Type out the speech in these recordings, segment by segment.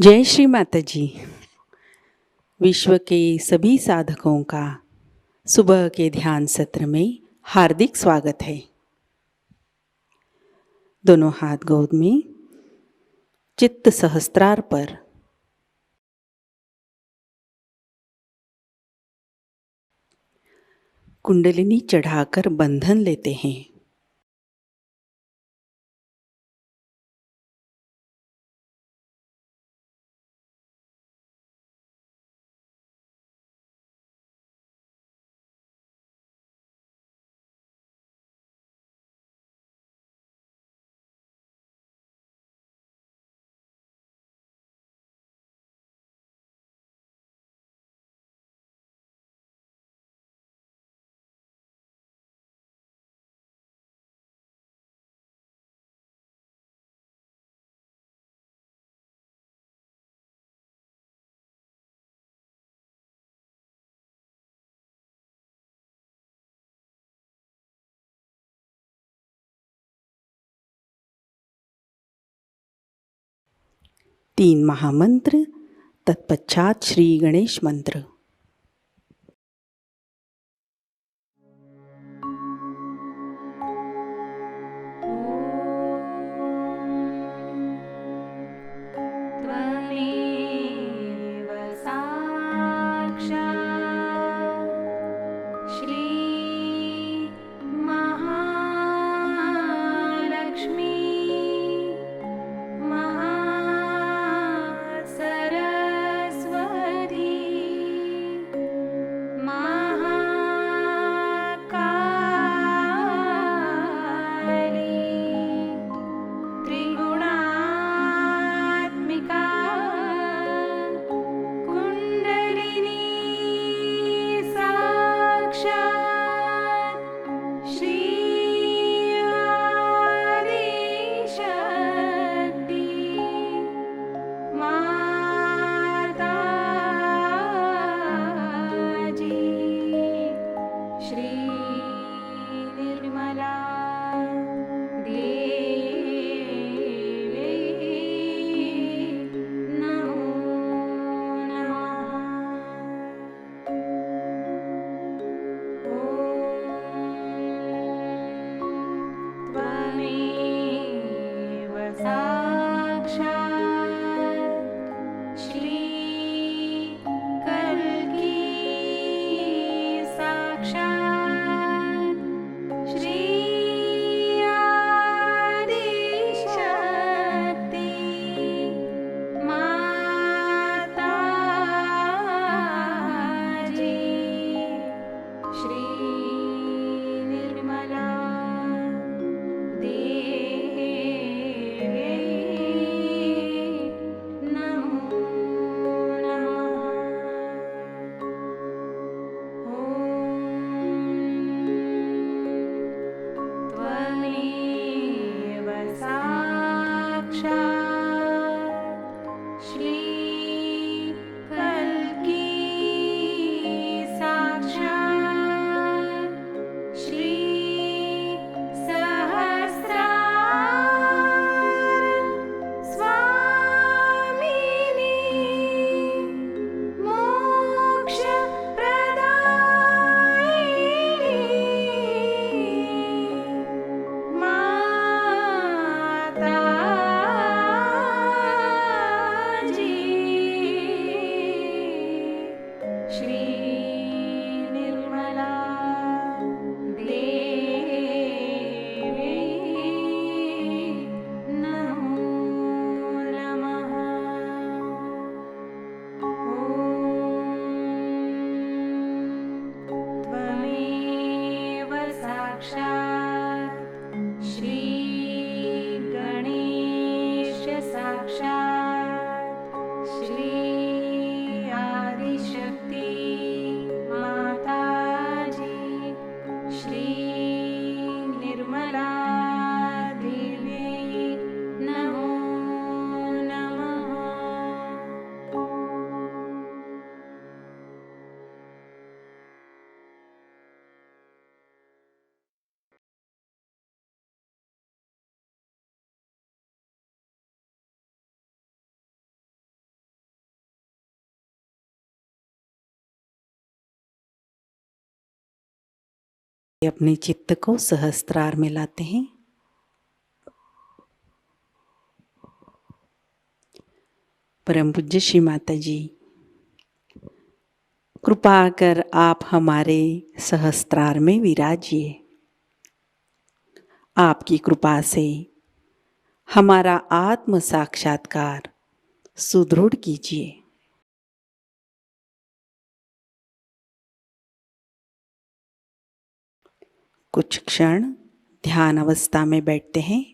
जय श्री माताजी। विश्व के सभी साधकों का सुबह के ध्यान सत्र में हार्दिक स्वागत है। दोनों हाथ गोद में, चित्त सहस्त्रार पर। कुंडलिनी चढ़ाकर बंधन लेते हैं। तीन महामंत्र, तत्पश्चात श्री गणेश मंत्र। अपने चित्त को सहस्त्रार में लाते हैं। परम पूज्य श्री माता जी, कृपा कर आप हमारे सहस्त्रार में विराजिए। आपकी कृपा से हमारा आत्म साक्षात्कार सुदृढ़ कीजिए। कुछ क्षण ध्यान अवस्था में बैठते हैं।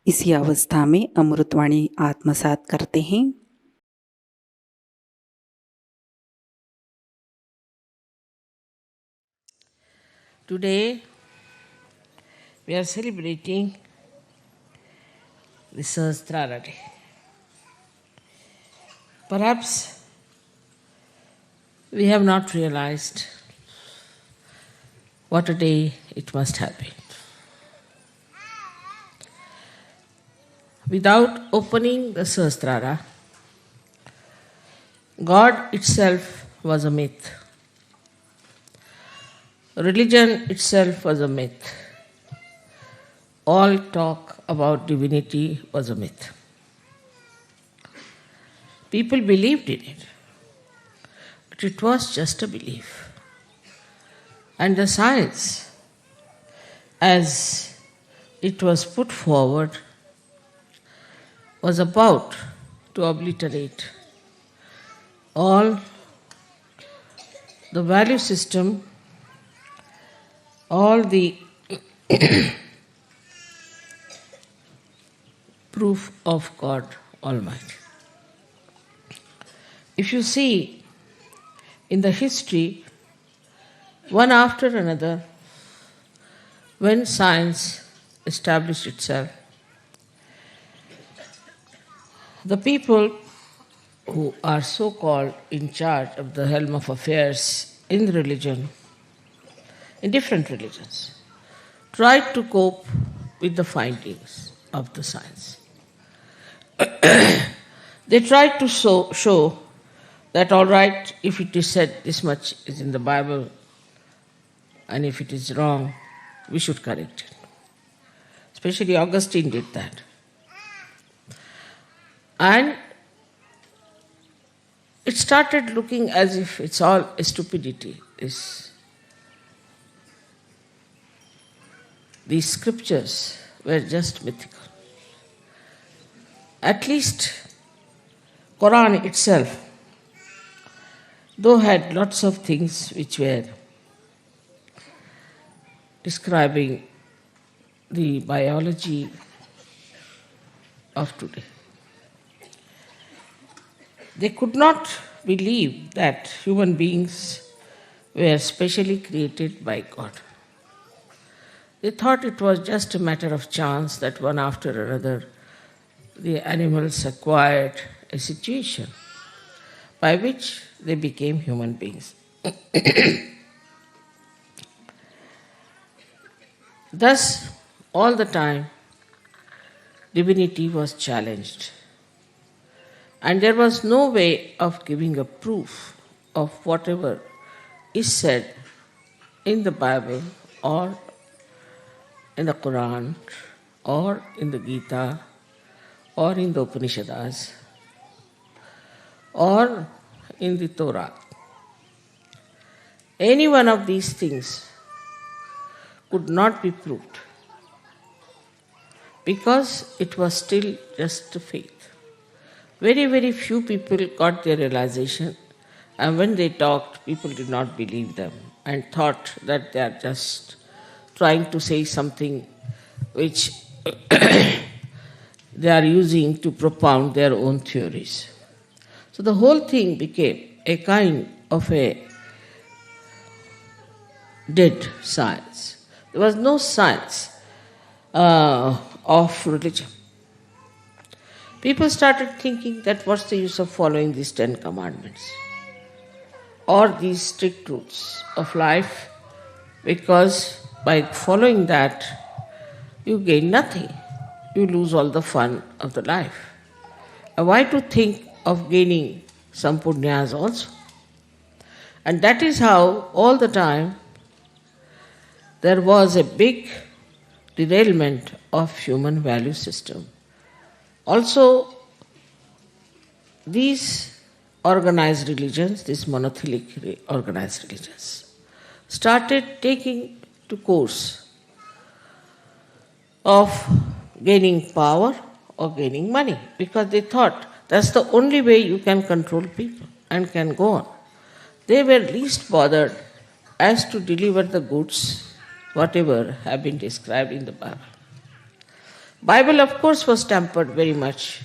इसी अवस्था में अमृतवाणी आत्मसात करते हैं। Today we are celebrating the Sahasrara Day. Perhaps we have not realized what a day it must have been. Without opening the Sahasrara, God itself was a myth. Religion itself was a myth. All talk about divinity was a myth. People believed in it, but it was just a belief. And the science, as it was put forward, was about to obliterate all the value system all the proof of God Almighty. If you see in the history, one after another, when science established itself, the people who are so-called in charge of the helm of affairs in religion, in different religions, tried to cope with the findings of the science. They tried to show that, all right, if it is said this much is in the Bible, and if it is wrong, we should correct it. Especially Augustine did that. And it started looking as if it's all a stupidity. These scriptures were just mythical. At least Quran itself, though had lots of things which were describing the biology of today, they could not believe that human beings were specially created by God. They thought it was just a matter of chance that one after another the animals acquired a situation by which they became human beings. Thus, all the time, divinity was challenged. And there was no way of giving a proof of whatever is said in the Bible or in the Quran or in the Gita or in the Upanishads or in the Torah. Any one of these things could not be proved because it was still just a faith. Very, very few people got their realization, and when they talked, people did not believe them and thought that they are just trying to say something which they are using to propound their own theories. So the whole thing became a kind of a dead science. There was no science of religion. People started thinking that what's the use of following these 10 commandments or these strict rules of life, because by following that you gain nothing. You lose all the fun of the life. And why to think of gaining some punyas also? And that is how all the time there was a big derailment of human value system. Also, these organized religions, these monotheistic organized religions, started taking to course of gaining power or gaining money, because they thought that's the only way you can control people and can go on. They were least bothered as to deliver the goods, whatever have been described in the Bible. Bible, of course, was tampered very much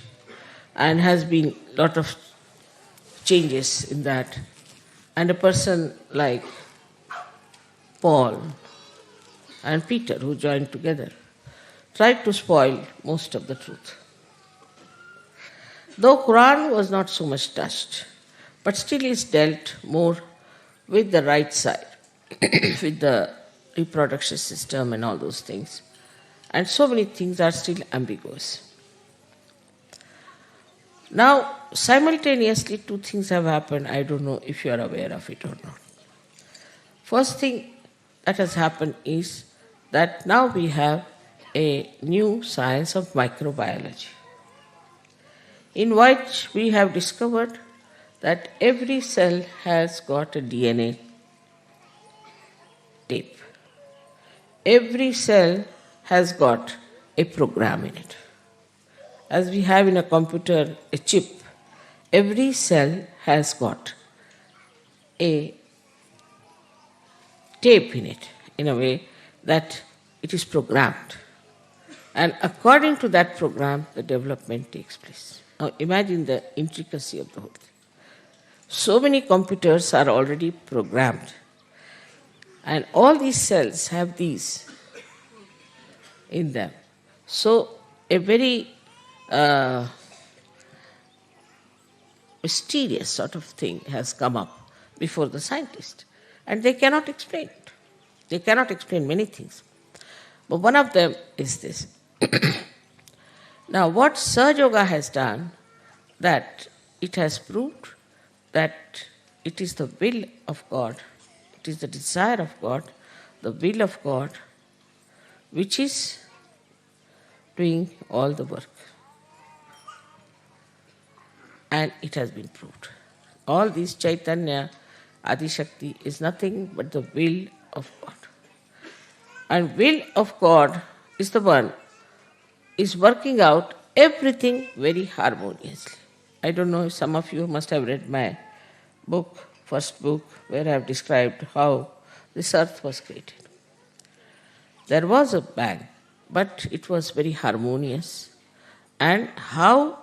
and has been a lot of changes in that. And a person like Paul and Peter, who joined together, tried to spoil most of the truth. Though Quran was not so much touched, but still is dealt more with the right side, with the reproduction system and all those things. And so many things are still ambiguous. Now, simultaneously, two things have happened. I don't know if you are aware of it or not. First thing that has happened is that now we have a new science of microbiology, in which we have discovered that every cell has got a DNA tape. Every cell has got a program in it. As we have in a computer a chip, every cell has got a tape in it, in a way, that it is programmed. And according to that program, the development takes place. Now imagine the intricacy of the whole thing. So many computers are already programmed, and all these cells have these in them. So a very mysterious sort of thing has come up before the scientist, and they cannot explain it. They cannot explain many things. But one of them is this. Now, what Sahajayoga has done, that it has proved that it is the will of God, it is the desire of God, the will of God, which is doing all the work. And it has been proved. All this Chaitanya, Adi Shakti is nothing but the will of God. And will of God is the one is working out everything very harmoniously. I don't know if some of you must have read my book, first book, where I have described how this earth was created. There was a bang, but it was very harmonious. And how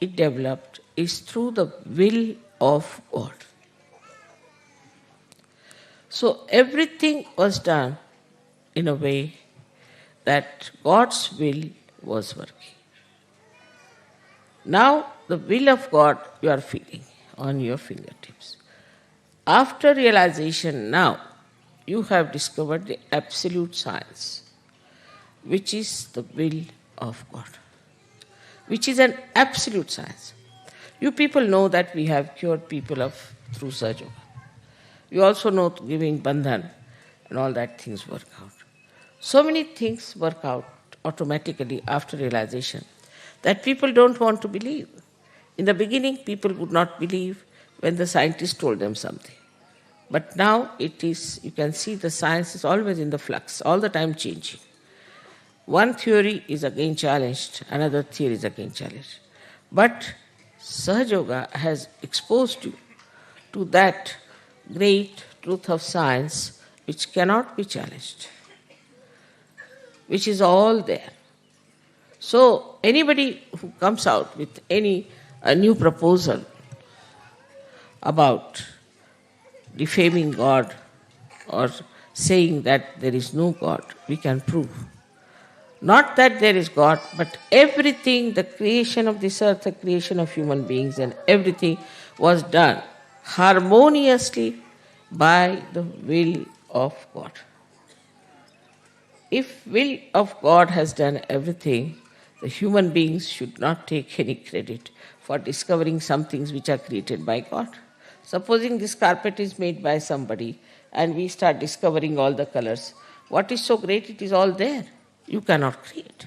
it developed is through the will of God. So everything was done in a way that God's will was working. Now the will of God you are feeling on your fingertips. After realization now, you have discovered the absolute science, which is the will of God, which is an absolute science. You people know that we have cured people through Sahajayoga. You also know giving bandhan and all that things work out. So many things work out automatically after realization that people don't want to believe. In the beginning, people would not believe when the scientists told them something. But now it is, you can see the science is always in the flux, all the time changing. One theory is again challenged, another theory is again challenged. But Sahajayoga has exposed you to that great truth of science which cannot be challenged, which is all there. So anybody who comes out with a new proposal about defaming God or saying that there is no God, we can prove. Not that there is God, but everything, the creation of this earth, the creation of human beings and everything was done harmoniously by the will of God. If will of God has done everything, the human beings should not take any credit for discovering some things which are created by God. Supposing this carpet is made by somebody and we start discovering all the colors, what is so great? It is all there. You cannot create.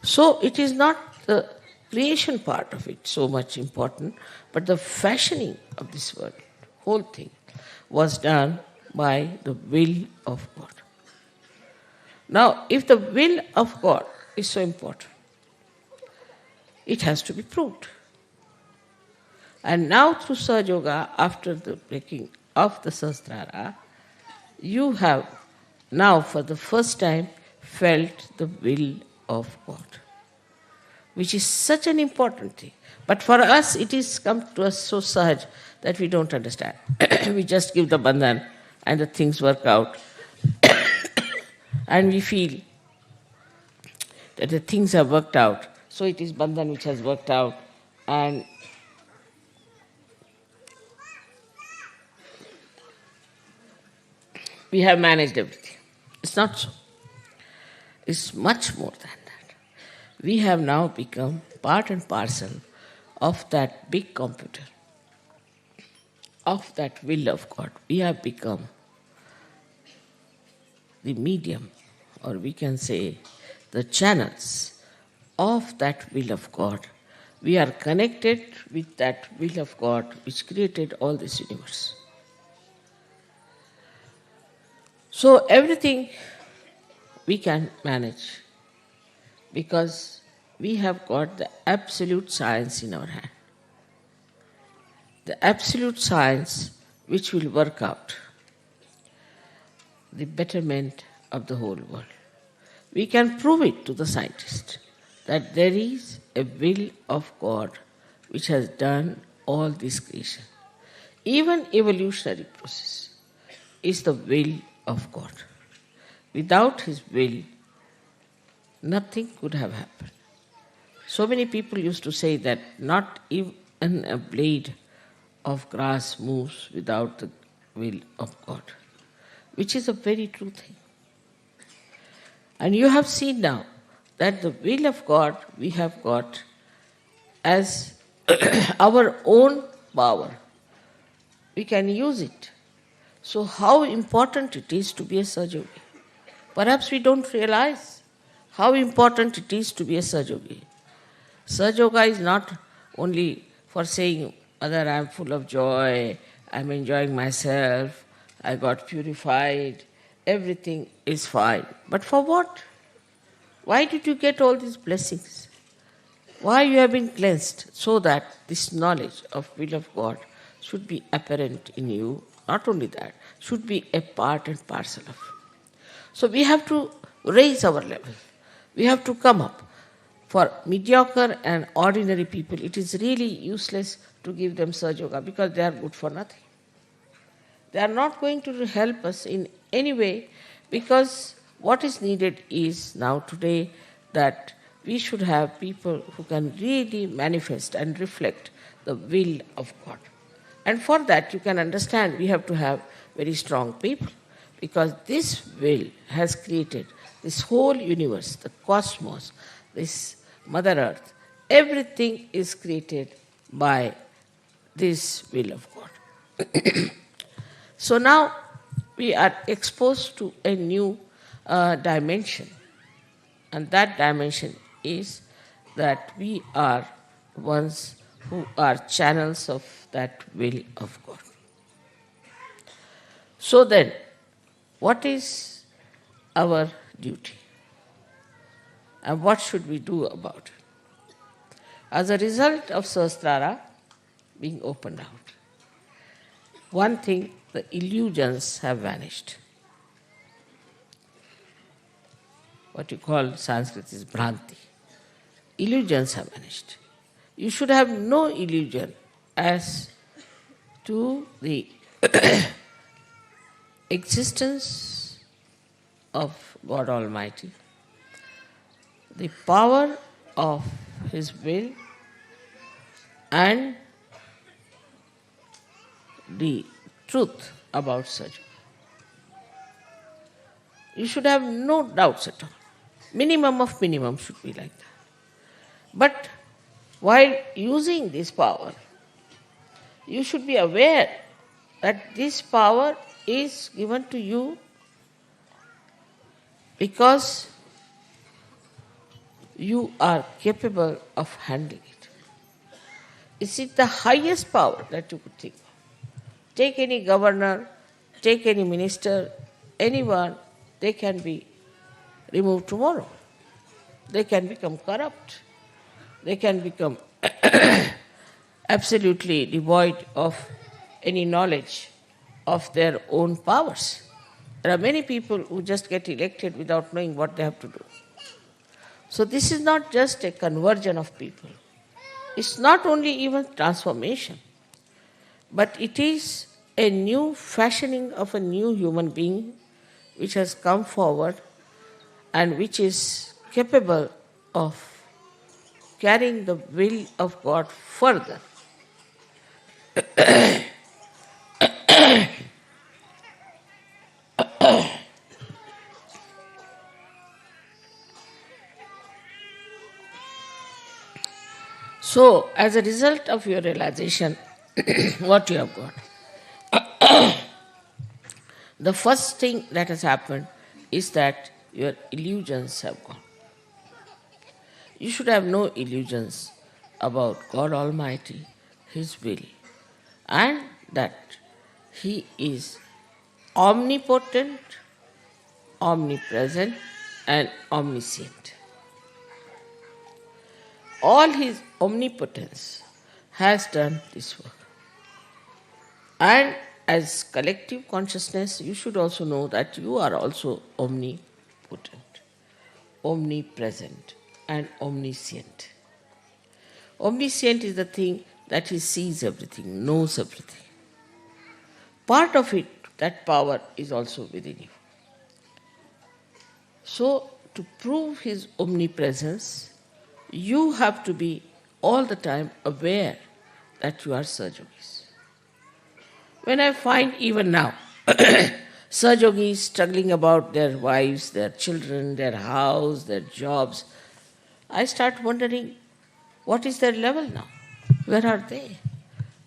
So it is not the creation part of it so much important, but the fashioning of this world, whole thing, was done by the will of God. Now, if the will of God is so important, it has to be proved. And now through Sahajayoga, after the breaking of the Sahasrara, you have now for the first time felt the will of God, which is such an important thing. But for us, it is come to us so sahaj that we don't understand. We just give the bandhan and the things work out. And we feel that the things have worked out. So it is bandhan which has worked out. And we have managed everything. It's not so. It's much more than that. We have now become part and parcel of that big computer, of that will of God. We have become the medium, or we can say the channels of that will of God. We are connected with that will of God which created all this universe. So everything we can manage because we have got the absolute science in our hand. The absolute science which will work out. the betterment of the whole world. We can prove it to the scientist that there is a will of God which has done all this creation. Even evolutionary process is the will of God. Without His will, nothing could have happened. So many people used to say that not even a blade of grass moves without the will of God, which is a very true thing. And you have seen now that the will of God we have got as our own power. We can use it. So how important it is to be a Sahajayogi. Perhaps we don't realize how important it is to be a Sahajayogi. Sahajayoga is not only for saying, Mother, I am full of joy, I am enjoying myself, I got purified, everything is fine. But for what? Why did you get all these blessings? Why you have been cleansed? So that this knowledge of will of God should be apparent in you. Not only that, should be a part and parcel of you. So we have to raise our level. We have to come up. For mediocre and ordinary people, it is really useless to give them Sahajayoga because they are good for nothing. They are not going to help us in any way because what is needed is now today that we should have people who can really manifest and reflect the will of God. And for that you can understand we have to have very strong people because this will has created this whole universe, the cosmos, this Mother Earth. Everything is created by this will of God. So now we are exposed to a new dimension, and that dimension is that we are ones who are channels of that will of God. So then, what is our duty? And what should we do about it? As a result of Sahasrara being opened out, one thing, the illusions have vanished. What you call Sanskrit is Bhranti. Illusions have vanished. You should have no illusion as to the existence of God Almighty, the power of His will, and the truth about Sahajayoga. You should have no doubts at all. Minimum of minimum should be like that. But while using this power, you should be aware that this power is given to you because you are capable of handling it. Is it the highest power that you could think of? Take any governor, take any minister, anyone, they can be removed tomorrow. They can become corrupt. They can become absolutely devoid of any knowledge of their own powers. There are many people who just get elected without knowing what they have to do. So this is not just a conversion of people. It's not only even transformation, but it is a new fashioning of a new human being which has come forward and which is capable of carrying the will of God further. So, as a result of your realization, what you have got? The first thing that has happened is that your illusions have gone. You should have no illusions about God Almighty, His will, and that He is omnipotent, omnipresent, and omniscient. All His omnipotence has done this work. And as collective consciousness, you should also know that you are also omnipotent, omnipresent, and omniscient. Omniscient is the thing that he sees everything, knows everything. Part of it, that power, is also within you. So, to prove his omnipresence, you have to be all the time aware that you are Sahajogis. When I find even now, Sahajogis struggling about their wives, their children, their house, their jobs, I start wondering, what is their level now? Where are they?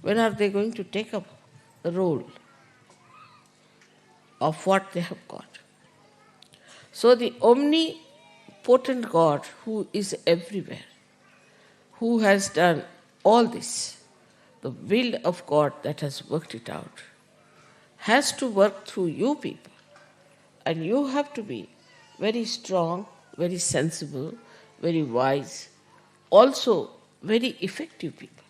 When are they going to take up the role of what they have got? So the omnipotent God who is everywhere, who has done all this, the will of God that has worked it out, has to work through you people. And you have to be very strong, very sensible, very wise, also very effective people.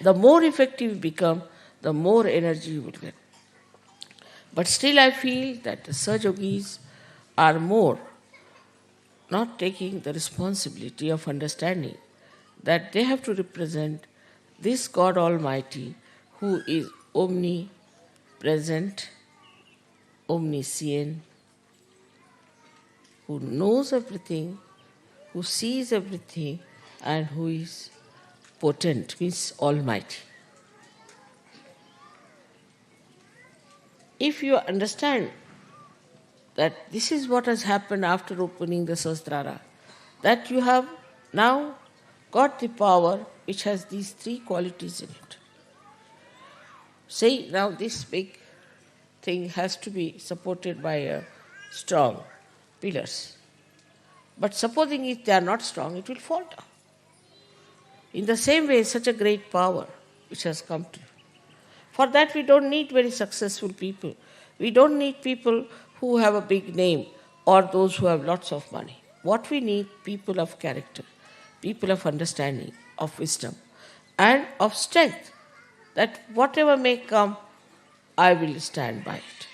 The more effective you become, the more energy you will get. But still I feel that the Sahajogis are more not taking the responsibility of understanding that they have to represent this God Almighty who is omnipresent, omniscient, who knows everything, who sees everything, and who is potent, means almighty. If you understand that this is what has happened after opening the Sahasrara, that you have now got the power which has these three qualities in it. Say now this big thing has to be supported by a strong pillars. But supposing if they are not strong, it will fall down. In the same way, such a great power which has come to you. For that we don't need very successful people. We don't need people who have a big name or those who have lots of money. What we need, people of character, people of understanding, of wisdom, and of strength, that whatever may come, I will stand by it.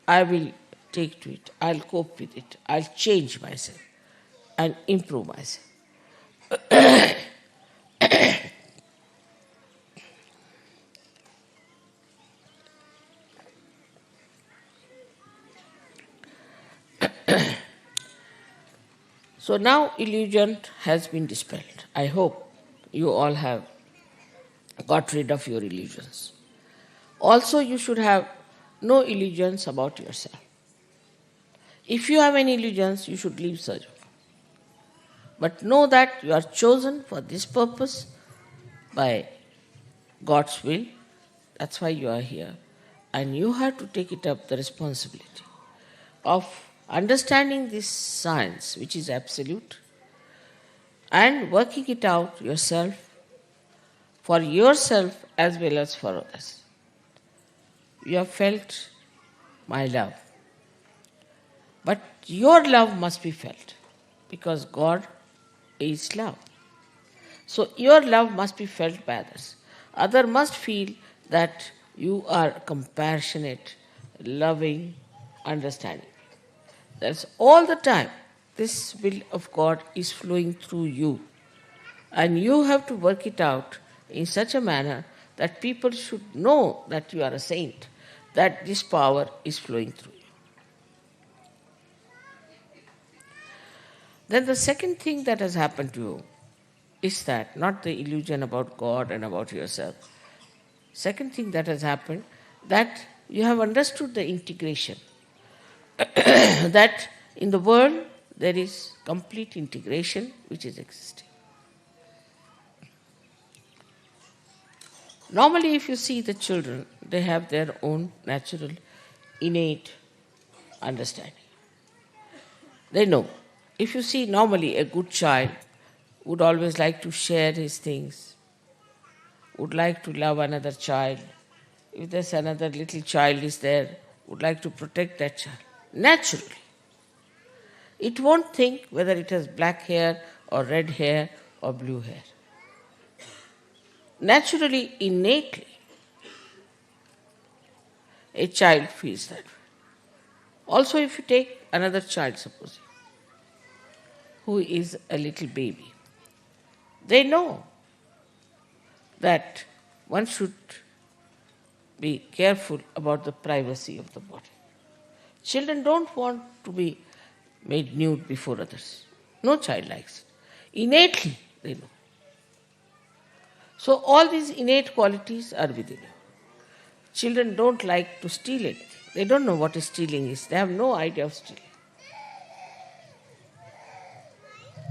I will take to it. I'll cope with it. I'll change myself and improve myself. So now illusion has been dispelled. I hope you all have got rid of your illusions. Also, you should have no illusions about yourself. If you have any illusions, you should leave Sahajayoga. But know that you are chosen for this purpose by God's will. That's why you are here. And you have to take it up the responsibility of understanding this science, which is absolute, and working it out yourself, for yourself as well as for others. You have felt my love. But your love must be felt, because God is love. So your love must be felt by others. Others must feel that you are compassionate, loving, understanding. That's all the time. This will of God is flowing through you. And you have to work it out in such a manner that people should know that you are a saint, that this power is flowing through you. Then the second thing that has happened to you is that, not the illusion about God and about yourself. Second thing that has happened, that you have understood the integration. That in the world there is complete integration which is existing. Normally if you see the children, they have their own natural, innate understanding. They know. If you see normally a good child would always like to share his things, would like to love another child. If there's another little child is there, would like to protect that child. Naturally. It won't think whether it has black hair or red hair or blue hair. Naturally, innately, a child feels that way. Also, if you take another child, suppose, who is a little baby, they know that one should be careful about the privacy of the body. Children don't want to be made nude before others. No child likes it. Innately, they know. So all these innate qualities are within you. Children don't like to steal anything. They don't know what stealing is. They have no idea of stealing.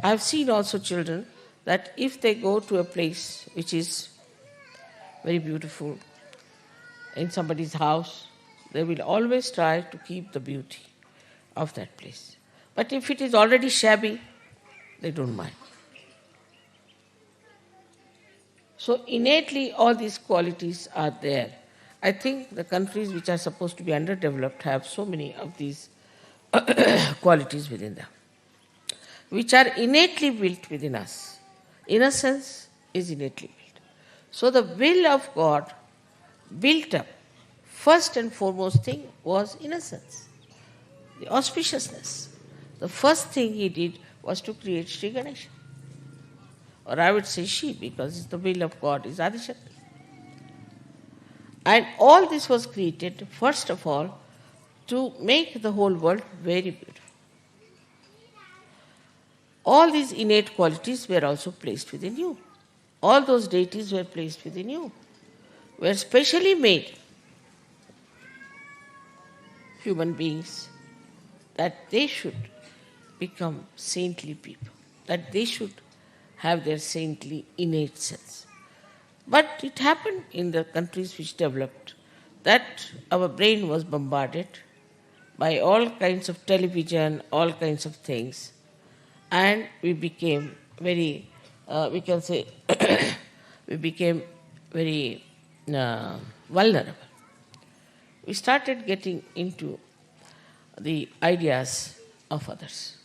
I have seen also children that if they go to a place which is very beautiful, in somebody's house, they will always try to keep the beauty of that place. But if it is already shabby, they don't mind. So innately all these qualities are there. I think the countries which are supposed to be underdeveloped have so many of these qualities within them, which are innately built within us. Innocence is innately built. So the will of God built up, first and foremost thing was innocence, the auspiciousness. The first thing he did was to create Sri Ganesha. Or I would say she, because the will of God is Adishakti. And all this was created, first of all, to make the whole world very beautiful. All these innate qualities were also placed within you. All those deities were placed within you, were specially made human beings that they should become saintly people, that they should have their saintly innate sense. But it happened in the countries which developed that our brain was bombarded by all kinds of television, all kinds of things, and we became very, we can say, we became very vulnerable. We started getting into the ideas of others.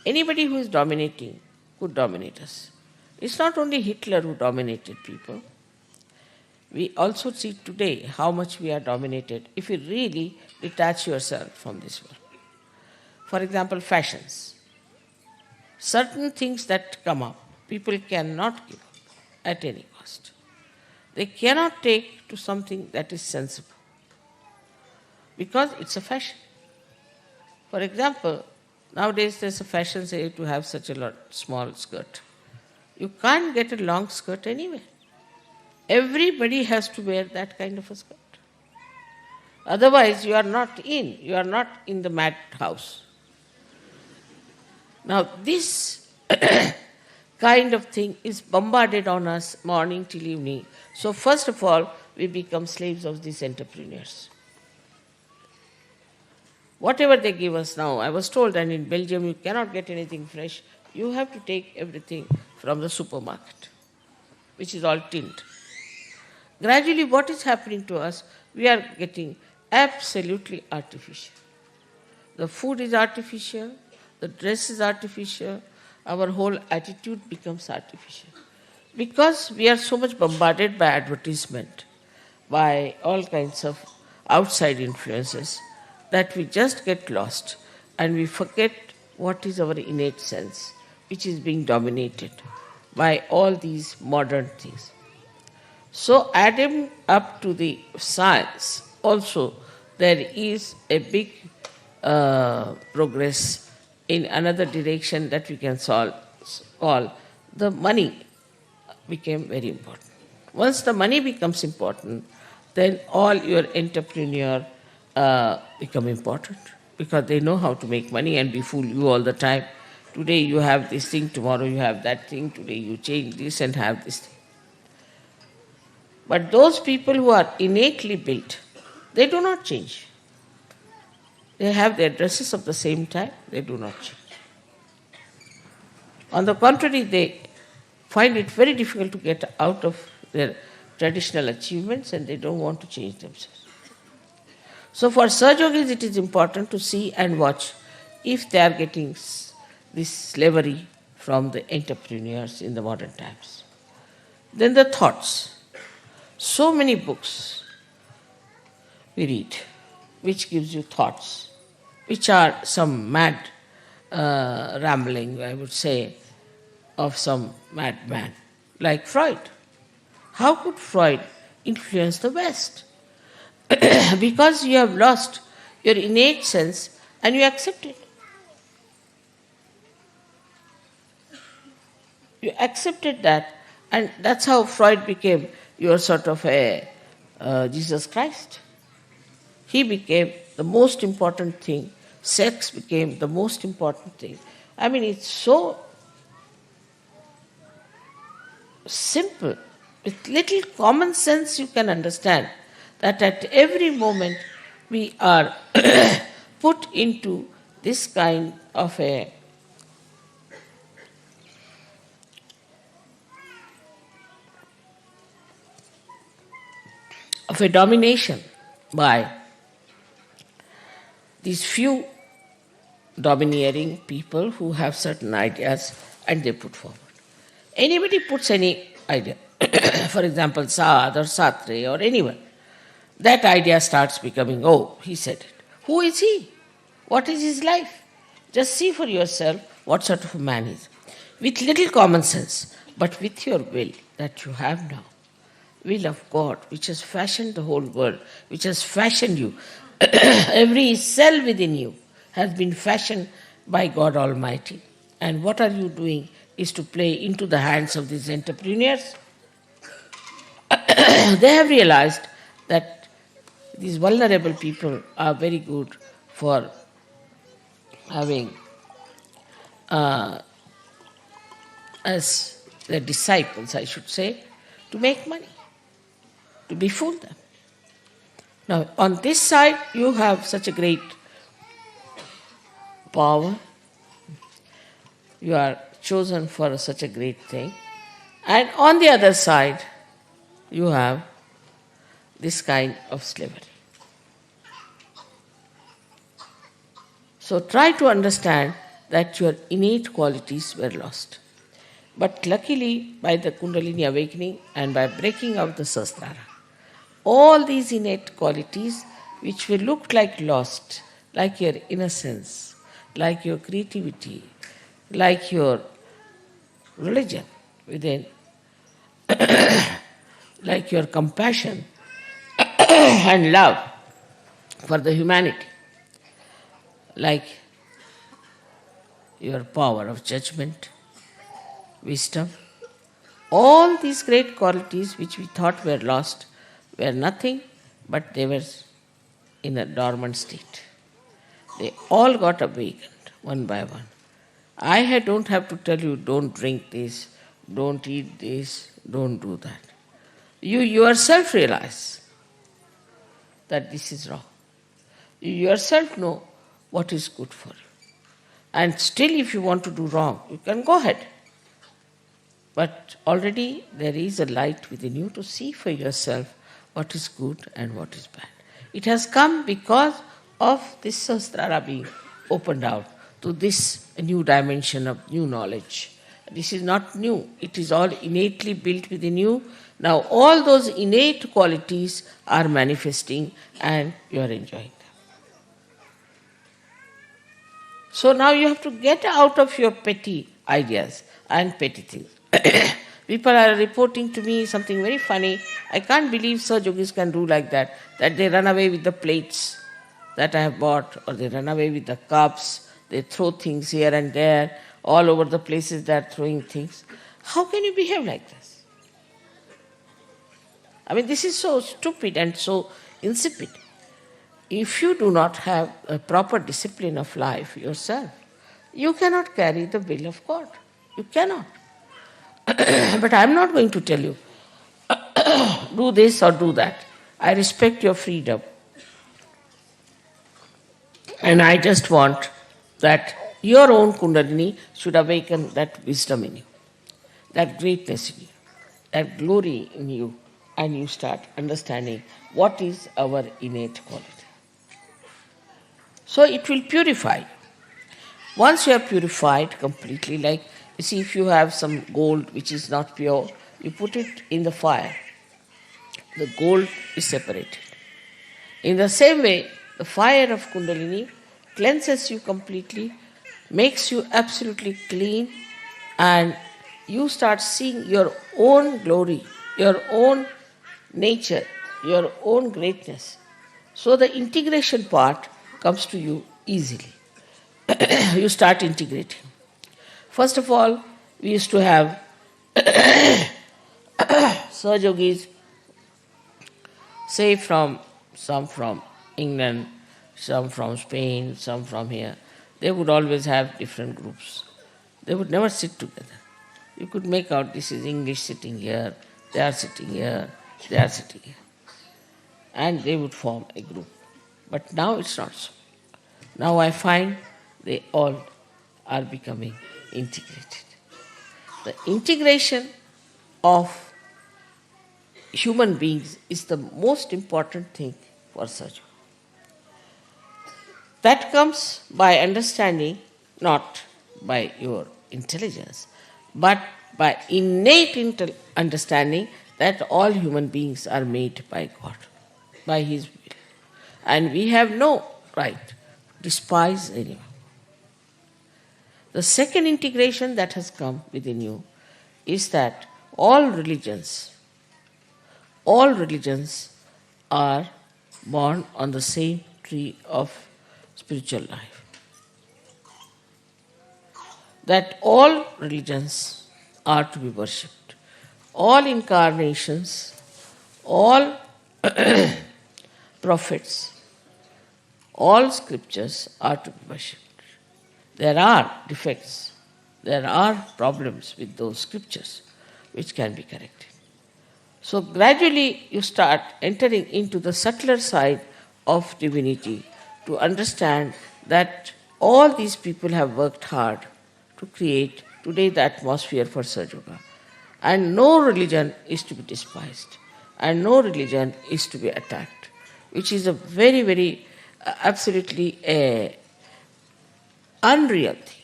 Anybody who is dominating could dominate us. It's not only Hitler who dominated people. We also see today how much we are dominated if you really detach yourself from this world. For example, fashions. Certain things that come up, people cannot give up at any cost. They cannot take to something that is sensible because it's a fashion. For example, nowadays there's a fashion say to have such a small skirt. You can't get a long skirt anywhere. Everybody has to wear that kind of a skirt. Otherwise, you are not in the madhouse. Now, this kind of thing is bombarded on us morning till evening. So, first of all, we become slaves of these entrepreneurs. Whatever they give us now, I was told, and in Belgium you cannot get anything fresh. You have to take everything from the supermarket, which is all tinned. Gradually, what is happening to us? We are getting absolutely artificial. The food is artificial, the dress is artificial, our whole attitude becomes artificial. Because we are so much bombarded by advertisement, by all kinds of outside influences, that we just get lost and we forget what is our innate sense, which is being dominated by all these modern things. So adding up to the science, also there is a big progress in another direction that we can call the money became very important. Once the money becomes important, then all your entrepreneur become important because they know how to make money and befool you all the time. Today you have this thing, tomorrow you have that thing, today you change this and have this thing. But those people who are innately built, they do not change. They have their dresses of the same type, they do not change. On the contrary, they find it very difficult to get out of their traditional achievements and they don't want to change themselves. So for Sahajogis, it is important to see and watch if they are getting this slavery from the entrepreneurs in the modern times. Then the thoughts. So many books. we read, which gives you thoughts, which are some mad rambling, I would say, of some madman, like Freud. How could Freud influence the West? Because you have lost your innate sense and you accept it. You accepted that, and that's how Freud became your sort of a Jesus Christ. He became the most important thing. Sex became the most important thing. I mean, it's so simple. With little common sense, you can understand that at every moment we are put into this kind of a domination by these few domineering people who have certain ideas and they put forward. Anybody puts any idea, for example, Saad or Sartre or anyone, that idea starts becoming, oh, he said it. Who is he? What is his life? Just see for yourself what sort of a man he is. With little common sense, but with your will that you have now, will of God, which has fashioned the whole world, which has fashioned you, every cell within you has been fashioned by God Almighty. And what are you doing is to play into the hands of these entrepreneurs. They have realized that these vulnerable people are very good for having as their disciples, I should say, to make money, to befool them. Now, on this side, you have such a great power. You are chosen for such a great thing. And on the other side, you have this kind of slavery. So try to understand that your innate qualities were lost. But luckily, by the Kundalini awakening and by breaking out the Sahasrara, all these innate qualities which will look like lost, like your innocence, like your creativity, like your religion within, like your compassion and love for the humanity, like your power of judgment, wisdom, all these great qualities which we thought were lost were nothing but they were in a dormant state. They all got awakened one by one. I don't have to tell you, don't drink this, don't eat this, don't do that. You yourself realize that this is wrong. You yourself know what is good for you. And still if you want to do wrong, you can go ahead. But already there is a light within you to see for yourself what is good and what is bad. It has come because of this Sahasrara being opened out to this new dimension of new knowledge. This is not new. It is all innately built within you. Now all those innate qualities are manifesting and you are enjoying them. So now you have to get out of your petty ideas and petty things. People are reporting to me something very funny. I can't believe Sahajogis can do like that they run away with the plates that I have bought, or they run away with the cups, they throw things here and there, all over the places they are throwing things. How can you behave like this? I mean, this is so stupid and so insipid. If you do not have a proper discipline of life yourself, you cannot carry the will of God. You cannot. But I am not going to tell you, do this or do that. I respect your freedom. And I just want that your own Kundalini should awaken that wisdom in you, that greatness in you, that glory in you, and you start understanding what is our innate quality. So it will purify you. Once you are purified completely, like, you see, if you have some gold which is not pure, you put it in the fire. The gold is separated. In the same way, the fire of Kundalini cleanses you completely, makes you absolutely clean, and you start seeing your own glory, your own nature, your own greatness. So the integration part comes to you easily. You start integrating. First of all, we used to have Sahajogis, say some from England, some from Spain, some from here. They would always have different groups. They would never sit together. You could make out this is English sitting here, they are sitting here, they are sitting here. And they would form a group. But now it's not so. Now I find they all are becoming integrated. The integration of human beings is the most important thing for Sahajayoga. That comes by understanding, not by your intelligence, but by innate understanding that all human beings are made by God, by His will. And we have no right to despise anyone. The second integration that has come within you is that all religions are born on the same tree of spiritual life. That all religions are to be worshipped. All incarnations, all prophets, all scriptures are to be worshipped. There are defects, there are problems with those scriptures which can be corrected. So gradually you start entering into the subtler side of divinity to understand that all these people have worked hard to create today the atmosphere for Sahajayoga. And no religion is to be despised, and no religion is to be attacked, which is a very, very absolutely unreal thing.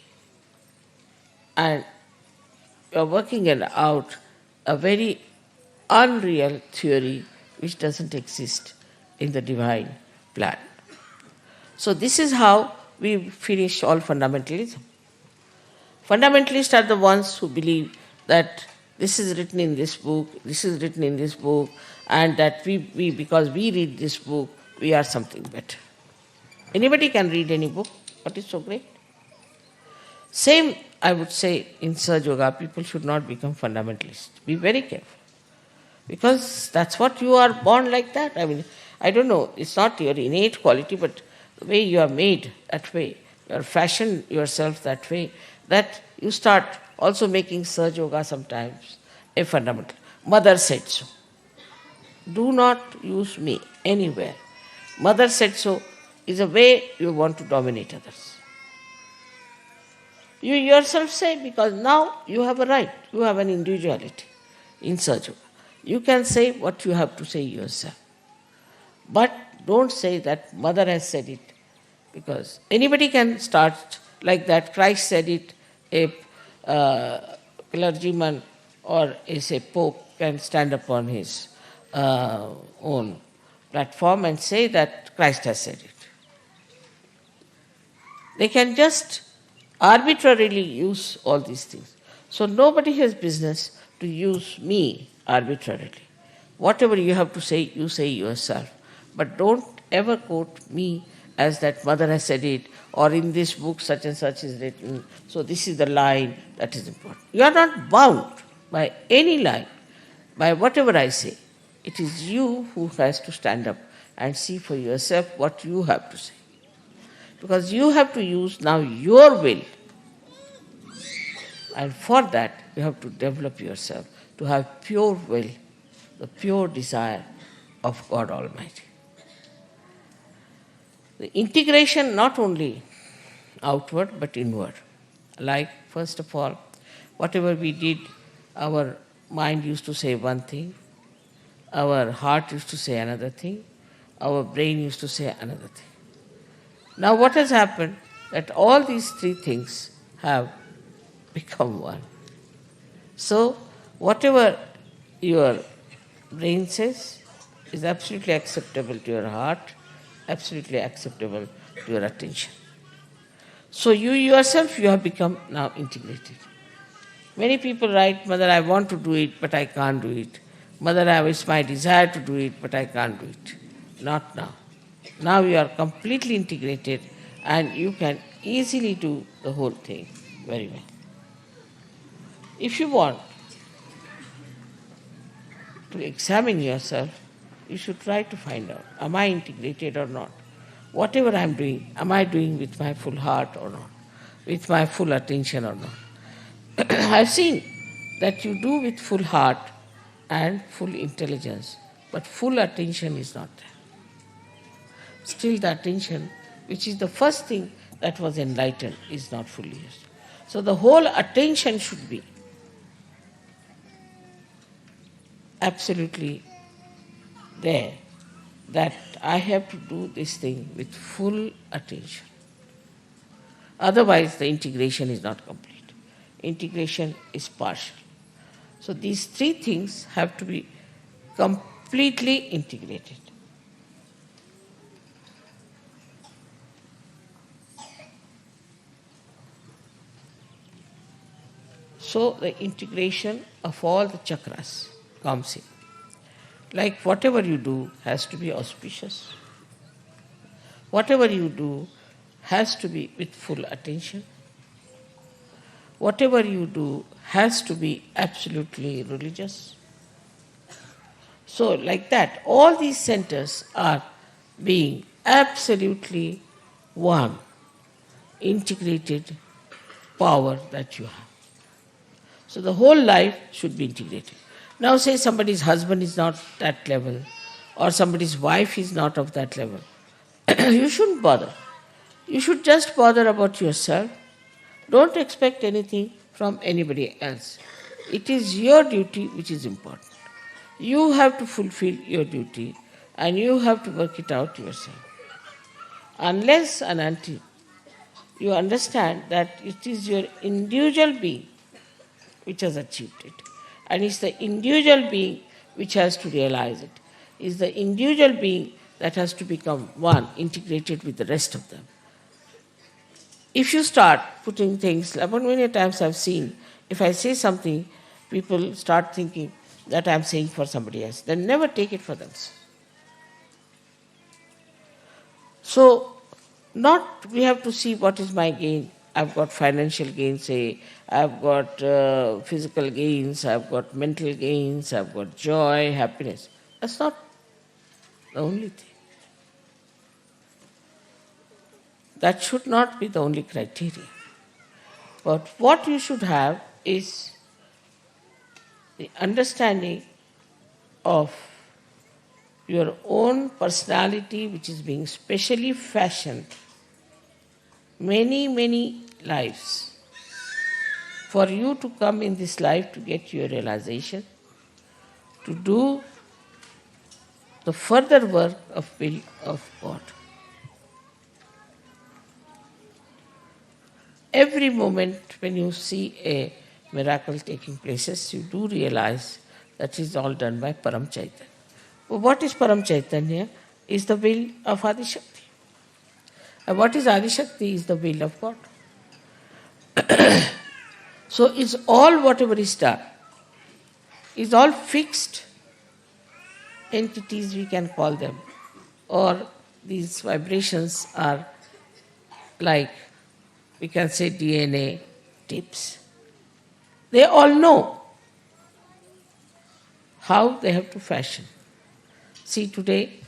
And you are working out a very unreal theory which doesn't exist in the divine plan. So this is how we finish all fundamentalism. Fundamentalists are the ones who believe that this is written in this book, this is written in this book, and that we because we read this book, we are something better. Anybody can read any book. What is so great? Same, I would say, in Sahajayoga, people should not become fundamentalists. Be very careful. Because that's what you are born like that. I mean, I don't know, it's not your innate quality, but the way you are made that way, you are fashioned yourself that way, that you start also making Sahajayoga sometimes a fundamental. Mother said so. Do not use me anywhere. Mother said so is a way you want to dominate others. You yourself say, because now you have a right, you have an individuality in Sahajayoga. You can say what you have to say yourself. But don't say that mother has said it, because anybody can start like that. Christ said it, a clergyman or a pope can stand upon his own platform and say that Christ has said it. They can just arbitrarily use all these things. So nobody has business to use me arbitrarily. Whatever you have to say, you say yourself. But don't ever quote me as that mother has said it, or in this book such and such is written, so this is the line that is important. You are not bound by any line, by whatever I say. It is you who has to stand up and see for yourself what you have to say. Because you have to use now your will. And for that, you have to develop yourself to have pure will, the pure desire of God Almighty. The integration not only outward but inward. Like, first of all, whatever we did, our mind used to say one thing, our heart used to say another thing, our brain used to say another thing. Now what has happened? That all these three things have become one. So whatever your brain says is absolutely acceptable to your heart, absolutely acceptable to your attention. So you yourself, you have become now integrated. Many people write, Mother, I want to do it, but I can't do it. Mother, it's my desire to do it, but I can't do it. Not now. Now you are completely integrated and you can easily do the whole thing very well. If you want to examine yourself, you should try to find out, am I integrated or not? Whatever I am doing, am I doing with my full heart or not? With my full attention or not? I've seen that you do with full heart and full intelligence, but full attention is not there. Still the attention, which is the first thing that was enlightened, is not fully used. So the whole attention should be absolutely there, that I have to do this thing with full attention. Otherwise the integration is not complete. Integration is partial. So these three things have to be completely integrated. So the integration of all the chakras comes in. Like whatever you do has to be auspicious. Whatever you do has to be with full attention. Whatever you do has to be absolutely religious. So like that, all these centers are being absolutely one integrated power that you have. So the whole life should be integrated. Now say somebody's husband is not that level, or somebody's wife is not of that level. You shouldn't bother. You should just bother about yourself. Don't expect anything from anybody else. It is your duty which is important. You have to fulfill your duty and you have to work it out yourself. Unless and until you understand that it is your individual being which has achieved it. And it's the individual being which has to realize it. It's the individual being that has to become one, integrated with the rest of them. If you start putting things, about many times I've seen, if I say something, people start thinking that I'm saying for somebody else. They never take it for themselves. So, we have to see what is my gain. I've got financial gains, say, I've got physical gains, I've got mental gains, I've got joy, happiness. That's not the only thing. That should not be the only criteria. But what you should have is the understanding of your own personality, which is being specially fashioned many, many lives for you to come in this life to get your realization, to do the further work of will of God. Every moment when you see a miracle taking place, you do realize that is all done by Param Chaitanya. Well, what is Param Chaitanya? Is the will of Adi Shakti. And what is Adi Shakti? Is the will of God. So it's all whatever is done. Is all fixed entities, we can call them. Or these vibrations are like, we can say, DNA tips. They all know how they have to fashion. See, today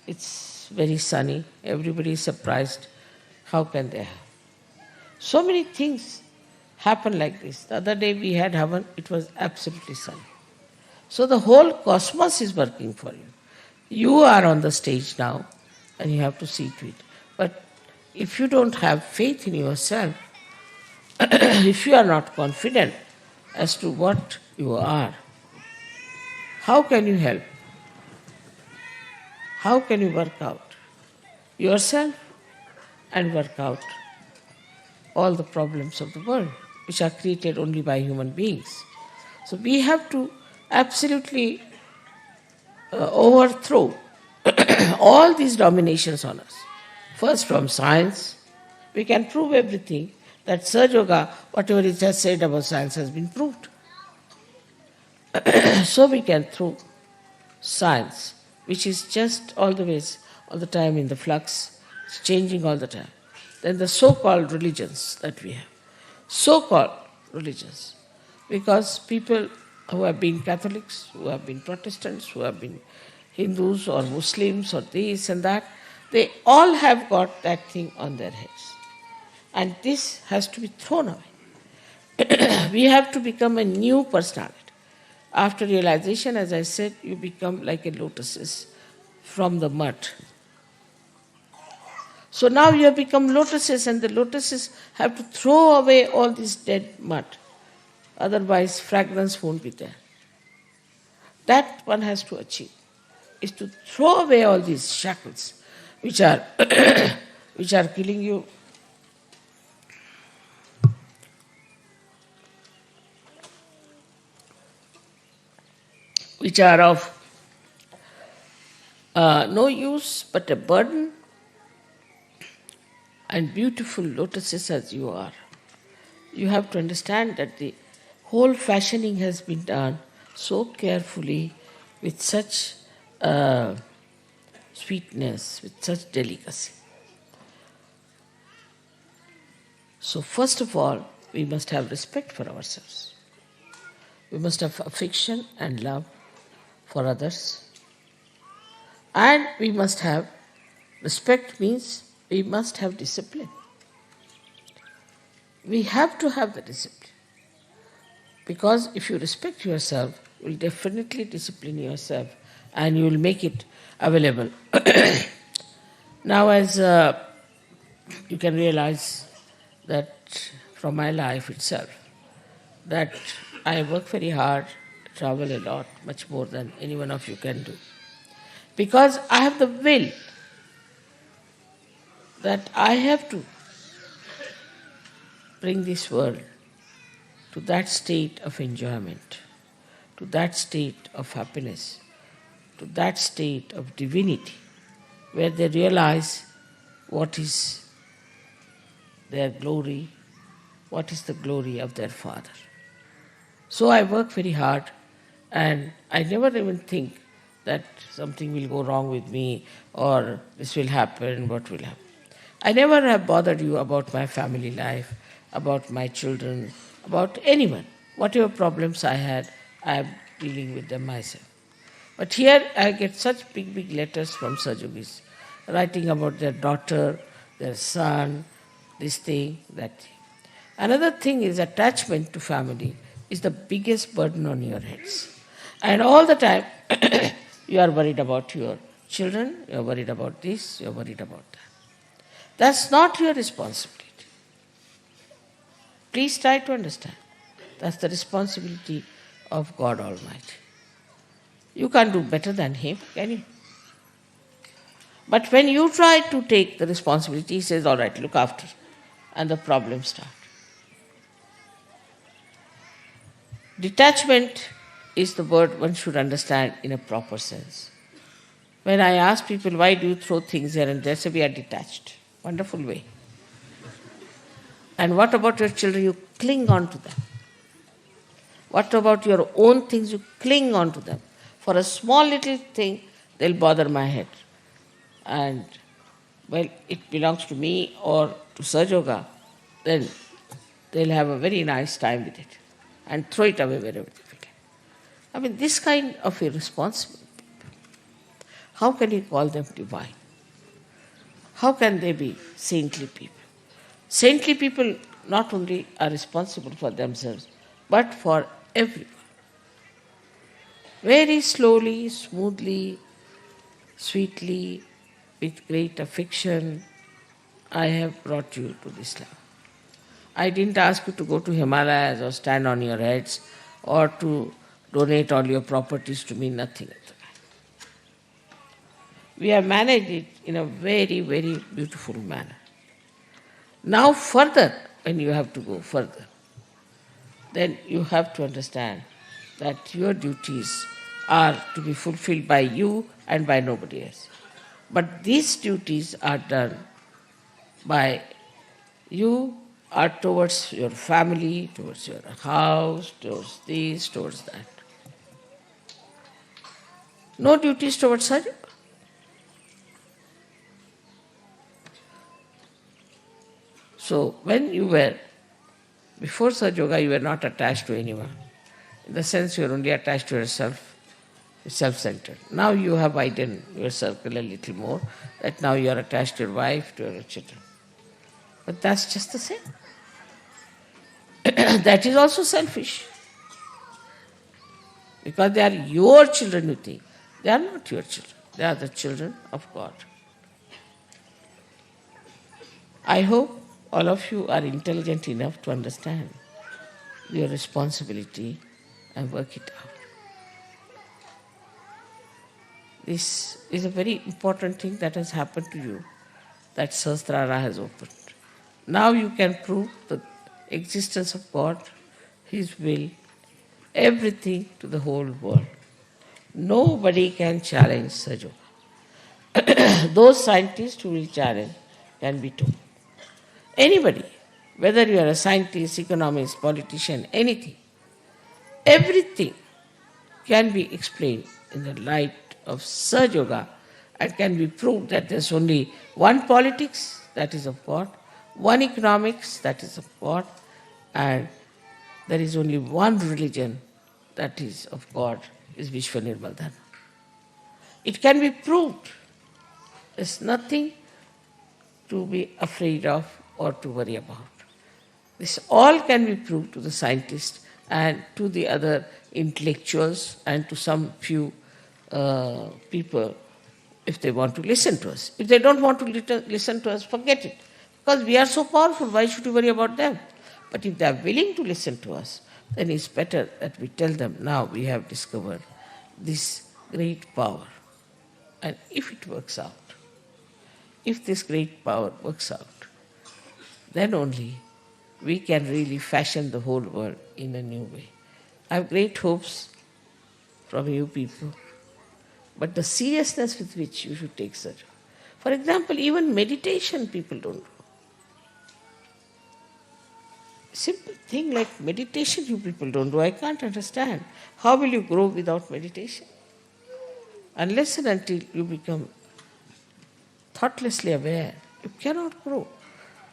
it's very sunny. Everybody is surprised. How can they have? So many things happen like this. The other day we had Havan, it was absolutely sunny. So the whole cosmos is working for you. You are on the stage now and you have to see to it. But if you don't have faith in yourself, if you are not confident as to what you are, how can you help? How can you work out yourself and work out all the problems of the world, which are created only by human beings? So we have to absolutely overthrow all these dominations on us. First from science, we can prove everything. That Sahajayoga, whatever it has said about science has been proved. So we can through science, which is just all the time in the flux, it's changing all the time. Then the so-called religions that we have. So-called religions. Because people who have been Catholics, who have been Protestants, who have been Hindus or Muslims or this and that, they all have got that thing on their heads. And this has to be thrown away. We have to become a new personality. After realization, as I said, you become like a lotuses from the mud. So now you have become lotuses, and the lotuses have to throw away all this dead mud. Otherwise, fragrance won't be there. That one has to achieve, is to throw away all these shackles which are which are killing you. Which are of no use but a burden. And beautiful lotuses as you are, you have to understand that the whole fashioning has been done so carefully, with such sweetness, with such delicacy. So first of all, we must have respect for ourselves. We must have affection and love for others. And we must have, respect means we must have discipline. We have to have the discipline. Because if you respect yourself, you will definitely discipline yourself and you will make it available. Now as you can realize that from my life itself, that I work very hard, travel a lot, much more than any one of you can do. Because I have the will that I have to bring this world to that state of enjoyment, to that state of happiness, to that state of divinity, where they realize what is their glory, what is the glory of their Father. So I work very hard, and I never even think that something will go wrong with me, or this will happen, what will happen. I never have bothered you about my family life, about my children, about anyone. Whatever problems I had, I am dealing with them myself. But here I get such big, big letters from Sahajogis, writing about their daughter, their son, this thing, that thing. Another thing is attachment to family is the biggest burden on your heads. And all the time, you are worried about your children, you are worried about this, you are worried about that. That's not your responsibility. Please try to understand. That's the responsibility of God Almighty. You can't do better than Him, can you? But when you try to take the responsibility, He says, all right, look after. And the problems start. Detachment is the word one should understand in a proper sense. When I ask people, why do you throw things here and there, say, we are detached. Wonderful way. And what about your children? You cling on to them. What about your own things? You cling on to them. For a small little thing, they'll bother my head. And, well, it belongs to me or to Sahajayoga, then they'll have a very nice time with it and throw it away wherever they feel. I mean, this kind of irresponsible people, how can you call them divine? How can they be saintly people? Saintly people not only are responsible for themselves, but for everyone. Very slowly, smoothly, sweetly, with great affection, I have brought you to this level. I didn't ask you to go to Himalayas or stand on your heads or to donate all your properties to me, nothing of that. We have managed it in a very, very beautiful manner. Now further, when you have to go further, then you have to understand that your duties are to be fulfilled by you and by nobody else. But these duties are done by you are towards your family, towards your house, towards this, towards that. No duties towards Sahajayoga. So when you were, before Sahajayoga, you were not attached to anyone. In the sense you are only attached to yourself, self-centered. Now you have widened your circle a little more, that now you are attached to your wife, to your children. But that's just the same. That is also selfish. Because they are your children, you think. They are not your children. They are the children of God. I hope all of you are intelligent enough to understand your responsibility and work it out. This is a very important thing that has happened to you, that Sahasrara has opened. Now you can prove the existence of God, His will, everything to the whole world. Nobody can challenge Sahajayoga. Those scientists who will challenge can be told. Anybody, whether you are a scientist, economist, politician, anything, everything can be explained in the light of Sahajayoga and can be proved that there's only one politics, that is of God, one economics, that is of God, and there is only one religion, that is of God, is Vishwanirmal Dharma. It can be proved. There's nothing to be afraid of or to worry about. This all can be proved to the scientists and to the other intellectuals and to some few people if they want to listen to us. If they don't want to listen to us, forget it. Because we are so powerful, why should we worry about them? But if they are willing to listen to us, then it's better that we tell them, now we have discovered this great power. And if it works out, if this great power works out, then only we can really fashion the whole world in a new way. I have great hopes from you people, but the seriousness with which you should take such. For example, even meditation people don't do. Simple thing like meditation you people don't do, I can't understand. How will you grow without meditation? Unless and until you become thoughtlessly aware, you cannot grow.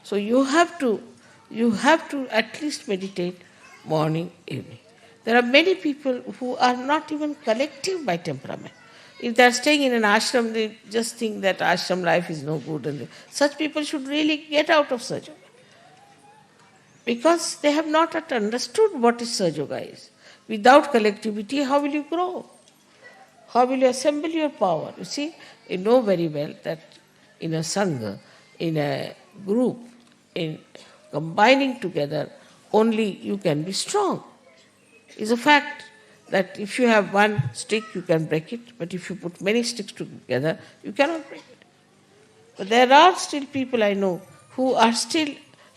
So you have to at least meditate morning, evening. There are many people who are not even collective by temperament. If they are staying in an ashram, they just think that ashram life is no good. And such people should really get out of Sahajayoga. Because they have not yet understood what is Sahajayoga is. Without collectivity, how will you grow? How will you assemble your power? You see, you know very well that in a sangha, in a group, in combining together, only you can be strong. It's a fact that if you have one stick, you can break it, but if you put many sticks together, you cannot break it. But there are still people I know who are still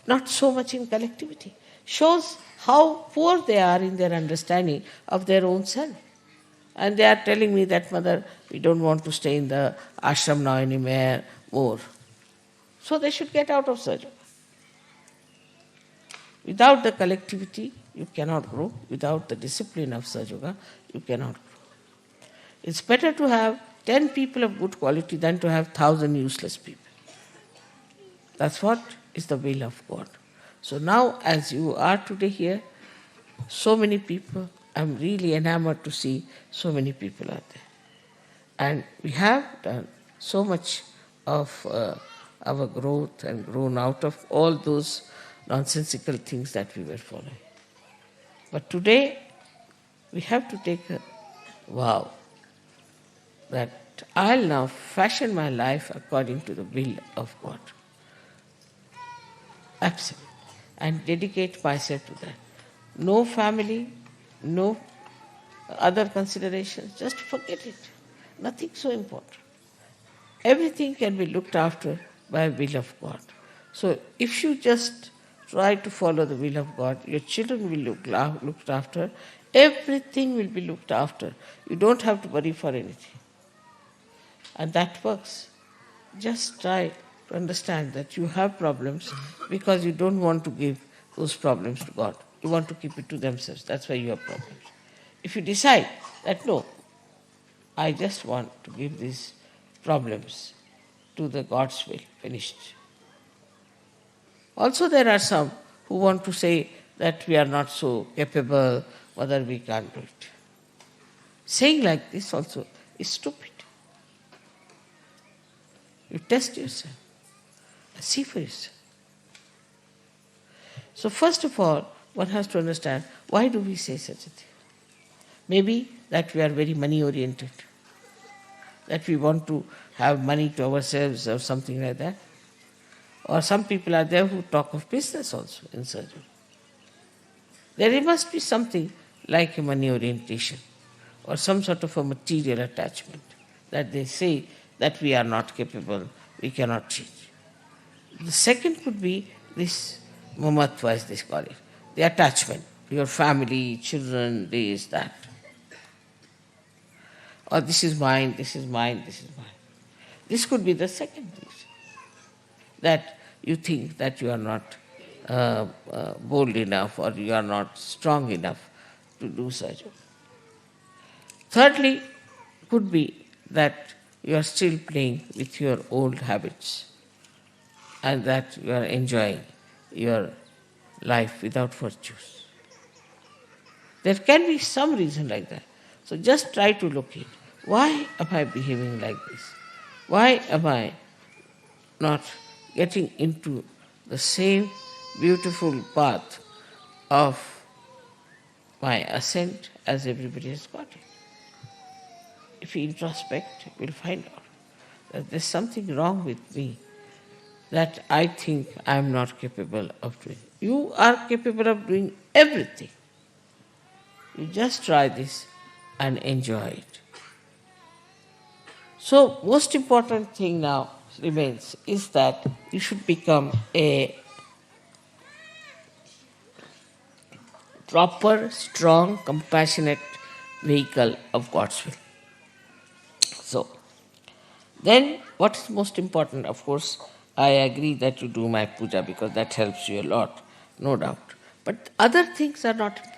not so much in collectivity. Shows how poor they are in their understanding of their own self. And they are telling me that, Mother, we don't want to stay in the ashram now anymore, more. So they should get out of Sahajayoga. Without the collectivity, you cannot grow. Without the discipline of Sahajayoga, you cannot grow. It's better to have 10 people of good quality than to have 1,000 useless people. That's what is the will of God. So now, as you are today here, so many people, I'm really enamored to see so many people are there. And we have done so much of our growth and grown out of all those nonsensical things that we were following. But today, we have to take a vow that I'll now fashion my life according to the will of God. Absolutely. And dedicate myself to that. No family, no other considerations, just forget it. Nothing so important. Everything can be looked after by will of God. So if you just try to follow the will of God, your children will looked after, everything will be looked after. You don't have to worry for anything. And that works. just try to understand that you have problems because you don't want to give those problems to God. You want to keep it to themselves. That's why you have problems. If you decide that no, I just want to give these problems to the God's will, finished. Also, there are some who want to say that we are not so capable, whether we can't do it. Saying like this also is stupid. You test yourself, see for yourself. So first of all, one has to understand, why do we say such a thing? Maybe that we are very money oriented, that we want to have money to ourselves or something like that. Or some people are there who talk of business also in surgery. There must be something like a money orientation or some sort of a material attachment that they say that we are not capable, we cannot change. The second could be this mamatva, as they call it, the attachment, your family, children, this, that. Or this is mine, this is mine, this is mine. This could be the second reason, that you think that you are not bold enough or you are not strong enough to do surgery. Thirdly, could be that you are still playing with your old habits and that you are enjoying your life without virtues. There can be some reason like that. So just try to locate, why am I behaving like this? Why am I not getting into the same beautiful path of my ascent as everybody has got it? If we introspect, we'll find out that there's something wrong with me that I think I'm not capable of doing. You are capable of doing everything. You just try this and enjoy it. So, most important thing now remains is that you should become a proper, strong, compassionate vehicle of God's will. So, then what is most important? Of course, I agree that you do my puja because that helps you a lot, no doubt. But other things are not important.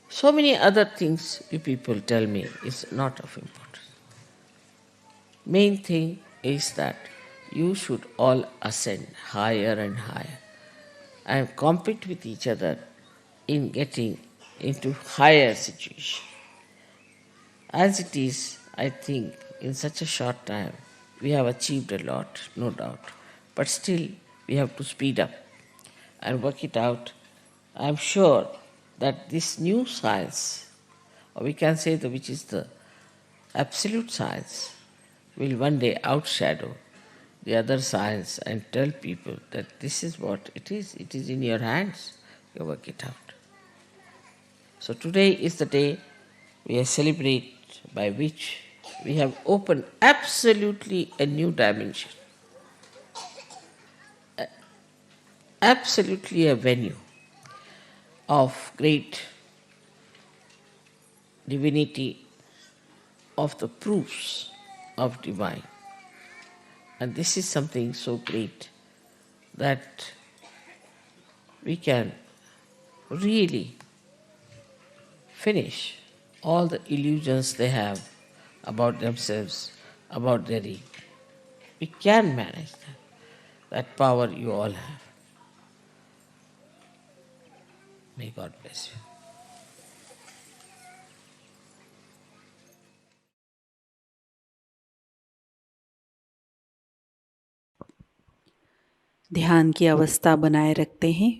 So many other things you people tell me is not of importance. Main thing is that you should all ascend higher and higher and compete with each other in getting into higher situation. As it is, I think in such a short time we have achieved a lot, no doubt. But still we have to speed up and work it out. I am sure that this new science, or we can say which is the absolute science, will one day outshadow the other science and tell people that this is what it is in your hands, you work it out. So today is the day we celebrate by which we have opened absolutely a new dimension, absolutely a venue of great divinity, of the proofs of divine. And this is something so great that we can really finish all the illusions they have about themselves, about their ego. We can manage that. That power you all have. May God bless you. ध्यान की अवस्था बनाए रखते हैं।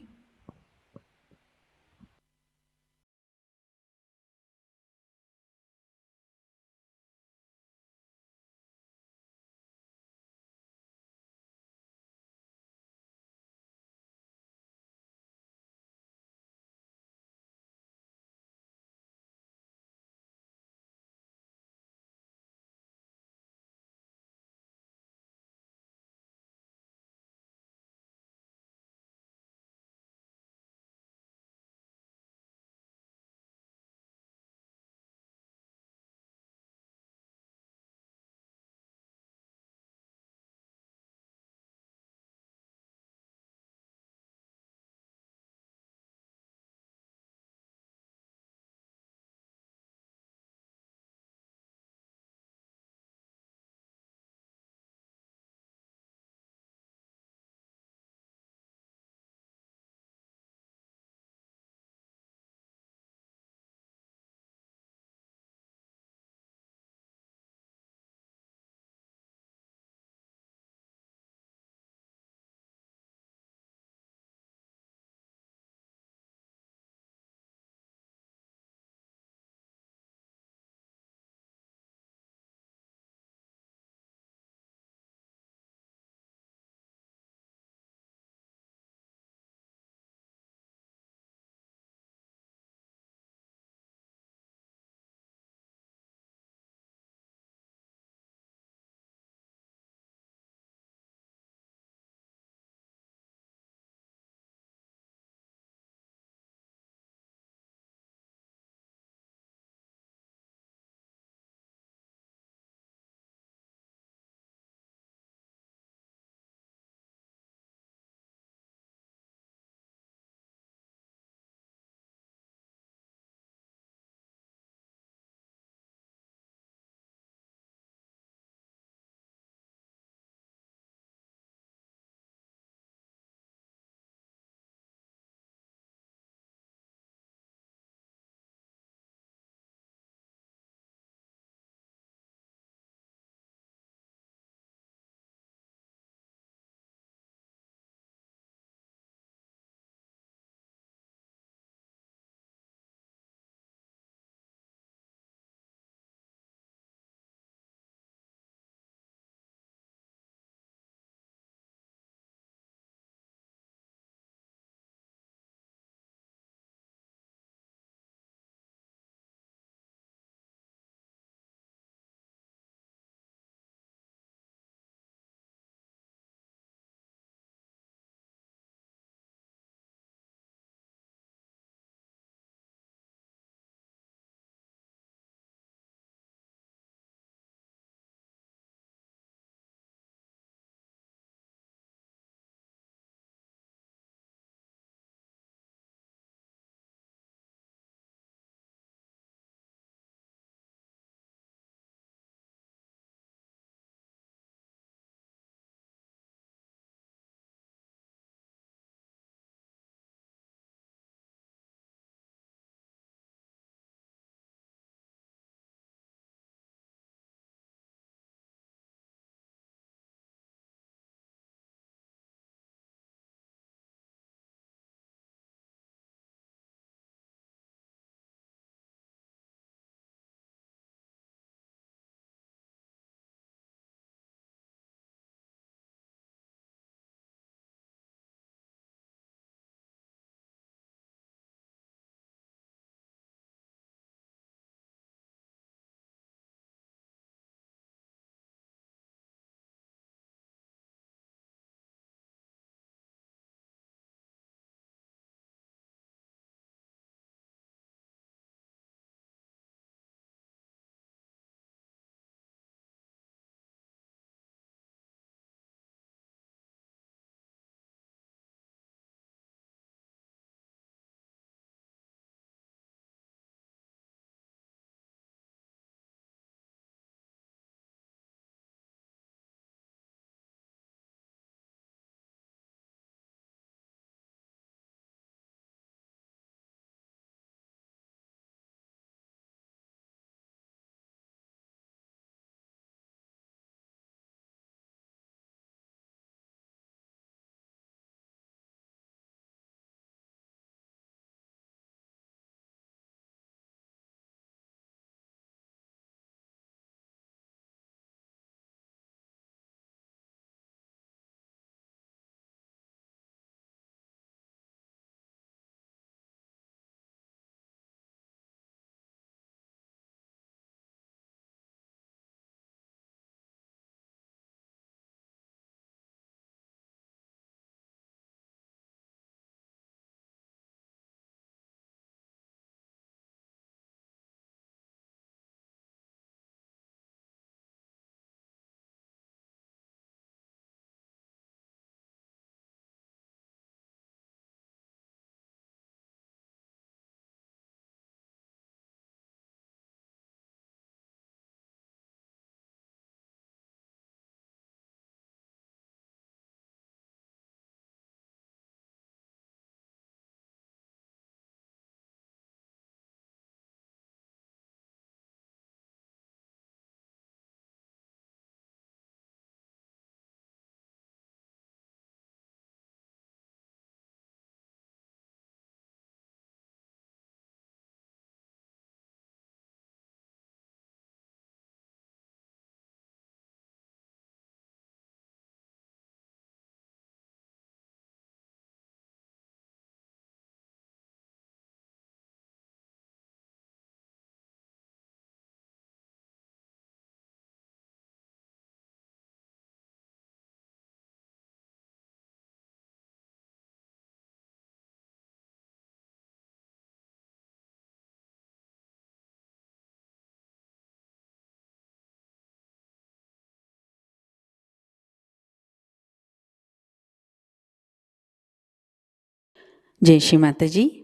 जय श्री माता जी।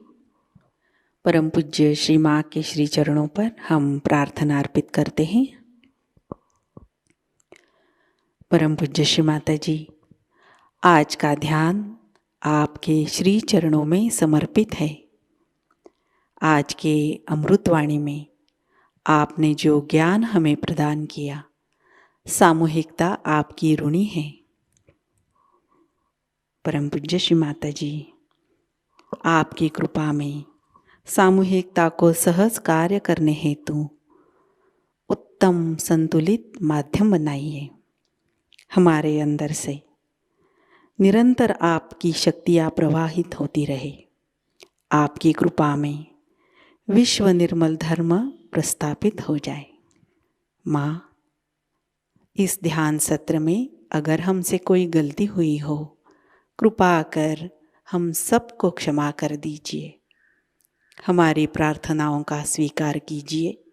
परम पूज्य श्री माँ के श्री चरणों पर हम प्रार्थना अर्पित करते हैं। परम पूज्य श्री माता जी, आज का ध्यान आपके श्री चरणों में समर्पित है। आज के अमृतवाणी में आपने जो ज्ञान हमें प्रदान किया, सामूहिकता आपकी ऋणी है। परम पूज्य श्री माता जी, आपकी कृपा में सामूहिकता को सहज कार्य करने हेतु उत्तम संतुलित माध्यम बनाइए। हमारे अंदर से निरंतर आपकी शक्तियाँ प्रवाहित होती रहे। आपकी कृपा में विश्व निर्मल धर्म प्रस्थापित हो जाए। माँ, इस ध्यान सत्र में अगर हमसे कोई गलती हुई हो, कृपा कर हम सबको क्षमा कर दीजिए। हमारी प्रार्थनाओं का स्वीकार कीजिए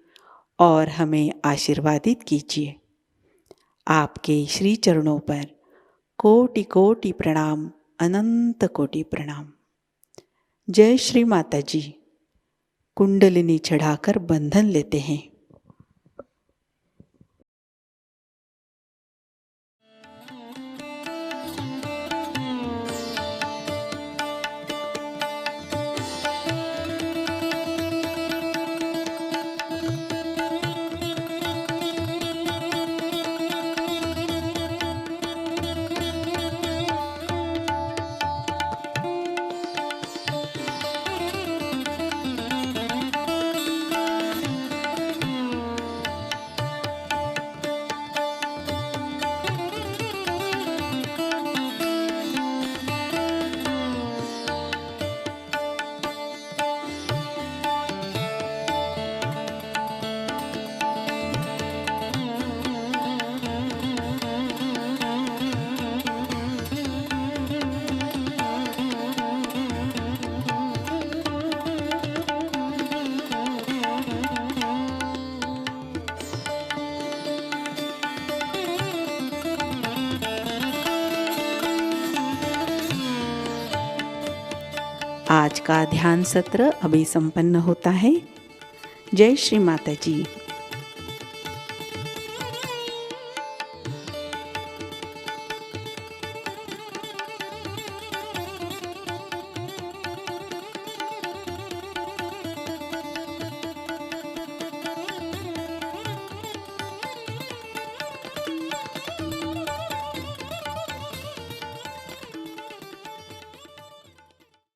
और हमें आशीर्वादित कीजिए। आपके श्री चरणों पर कोटि कोटि प्रणाम, अनंत कोटि प्रणाम। जय श्री माता जी। कुंडलिनी चढ़ाकर बंधन लेते हैं। आज का ध्यान सत्र अभी संपन्न होता है। जय श्री माता जी।